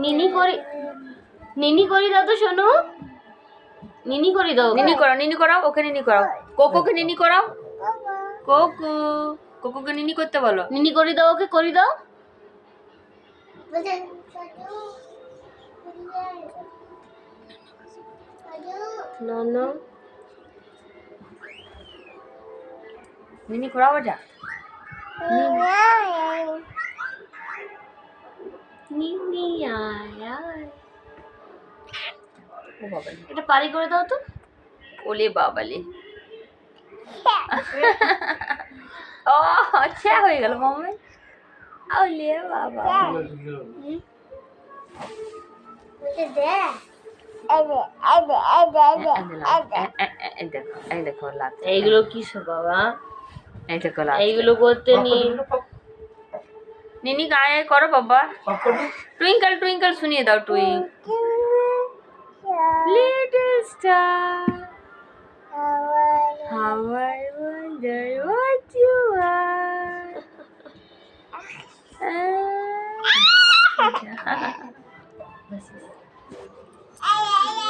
নিনি করি নিনি করি দাও তো শোনো, নিনি করি দাও। নিনি করাও, ওকে নিনি করাও, কোকোকে নিনি করাও, কোকোকে নিনি করতে বলো। নিনি করি দাও, ওকে করি দাও। না না নিনি করাও এটা। নিনি আয় আয়। ও বাবা, এটা পারি করে দাও তো। ওলে বাবালে। ও আচ্ছা হয়ে গেল মাম্মি। ওলে বাবা। দেখো লাভ, এইগুলো কি সব বাবা? এই দেখো লাভ। এইগুলো করতে নি নিনি গায়ে করো বাবা। টুইঙ্কল টুইঙ্কল শুনিয়ে দাও, টুইঙ্ক little star, how I wonder what you are.